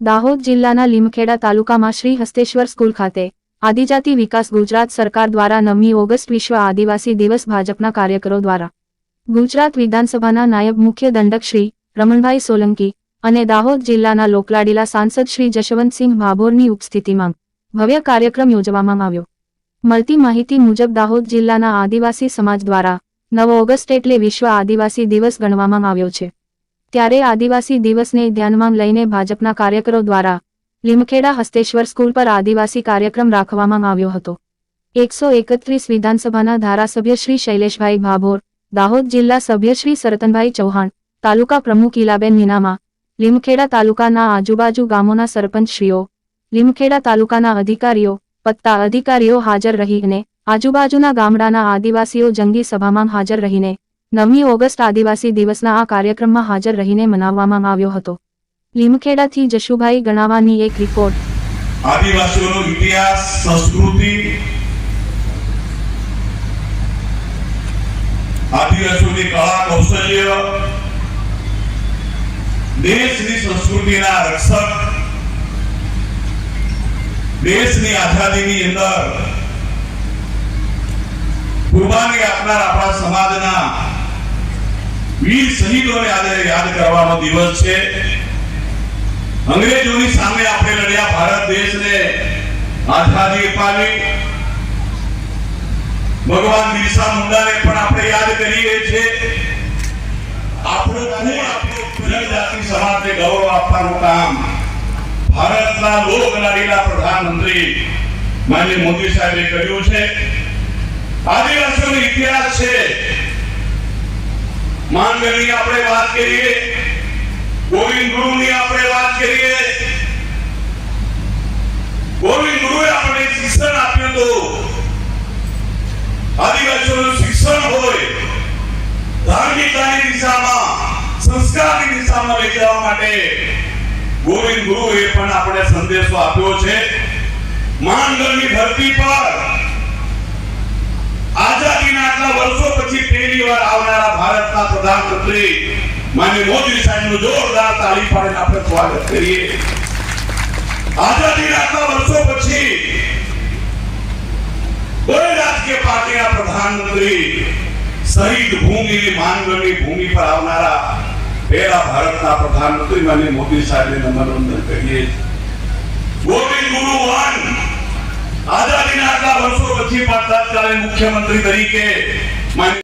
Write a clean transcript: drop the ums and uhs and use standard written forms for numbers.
દાહોદ જિલ્લાના લીમખેડા તાલુકામાં શ્રી હસ્તેશ્વર સ્કૂલ ખાતે આદિજાતિ વિકાસ ગુજરાત સરકાર દ્વારા 9મી ઓગસ્ટ વિશ્વ આદિવાસી દિવસ ભાજપના કાર્યકરો દ્વારા ગુજરાત વિધાનસભાના નાયબ મુખ્ય દંડક શ્રી રમણભાઈ સોલંકી અને દાહોદ જિલ્લાના લોકલાડીલા સાંસદ શ્રી જશવંતસિંહ ભાભોરની ઉપસ્થિતિમાં ભવ્ય કાર્યક્રમ યોજવામાં આવ્યો। મળતી માહિતી મુજબ દાહોદ જિલ્લાના આદિવાસી સમાજ દ્વારા 9 ઓગસ્ટ એટલે વિશ્વ આદિવાસી દિવસ ગણવામાં આવ્યો છે। ત્યારે આદિવાસી દિવસને ધ્યાનમાં લઈને ભાજપના કાર્યકરો દ્વારા લીમખેડા હસ્તેશ્વર સ્કૂલ પર આદિવાસી કાર્યક્રમ રાખવામાં આવ્યો હતો। 131 વિધાનસભાના ધારાસભ્ય શ્રી શૈલેષભાઈ ભાભોર, દાહોદ જિલ્લા સભ્ય શ્રી સરતનભાઈ ચૌહાણ, તાલુકા પ્રમુખ ઈલાબેન મીનામા, લીમખેડા તાલુકાના આજુબાજુ ગામોના સરપંચશ્રીઓ, લીમખેડા તાલુકાના અધિકારીઓ, પત્તા અધિકારીઓ હાજર રહીને આજુબાજુના ગામડાના આદિવાસીઓ જંગી સભામાં હાજર રહીને 9મી ઓગસ્ટ આદિવાસી દિવસના આ કાર્યક્રમમાં હાજર રહીને મનાવવામાં આવ્યો હતો। લીમખેડાથી જશુભાઈ ગણાવાની એક રિપોર્ટ। આદિવાસીઓનો ઇતિહાસ, સંસ્કૃતિ, આદિવાસીઓની કળા કૌશલ્ય, દેશની સંસ્કૃતિના રક્ષક, દેશની આઝાદીની અંદર કુરબાની આપનાર આપણા સમાજના વીર શહીદોને આજે યાદ કરવાનો દિવસ છે। અંગ્રેજોની સામે આપણે લડ્યા, ભારત દેશને આઝાદી અપાવી, ભગવાન બિરસા મુંડાને પણ આપણે યાદ કરીએ છીએ। આપણું જનજાતિ સમાજને ગૌરવ આપવાનું કામ ભારતના લોકલાડીલા પ્રધાનમંત્રી માનનીય મોદી સાહેબે કર્યું છે। આદિવાસીઓનો ઇતિહાસ છે। માંગલની આપણે વાત કરીએ, ગોવિંદ ગુરુની આપણે વાત કરીએ, ગોવિંદ ગુરુએ આપણે શિક્ષણ આપ્યું હતું। આદિવાસીઓનું શિક્ષણ હોય ધાર્મિકતાની દિશામાં, સંસ્કારની દિશામાં લઈ જવા માટે ગોવિંદ ગુરુએ પણ આપણે સંદેશો આપ્યો છે। માંગલની ધરતી પર આઝાદીના આટલા વર્ષો પછી પહેલીવાર આવનારા ભારતના પ્રધાનમંત્રી માનનીય મોદી સાહેબનું જોરદાર તાળી પાડીને આપણે સ્વાગત કરીએ। આઝાદીના આટલા વર્ષો પછી કોઈ રાજકીય પાર્ટીના પ્રધાનમંત્રી શહીદ ભૂમિ માંગલની ભૂમિ પર આવનારા પહેલા ભારતના પ્રધાનમંત્રી માનનીય મોદી સાહેબને નમન કરીએ। ગોવિંદ ગુરુ આઝાદીના આટલા વર્ષો પછી પણ તત્કાલીન મુખ્યમંત્રી તરીકે માનનીય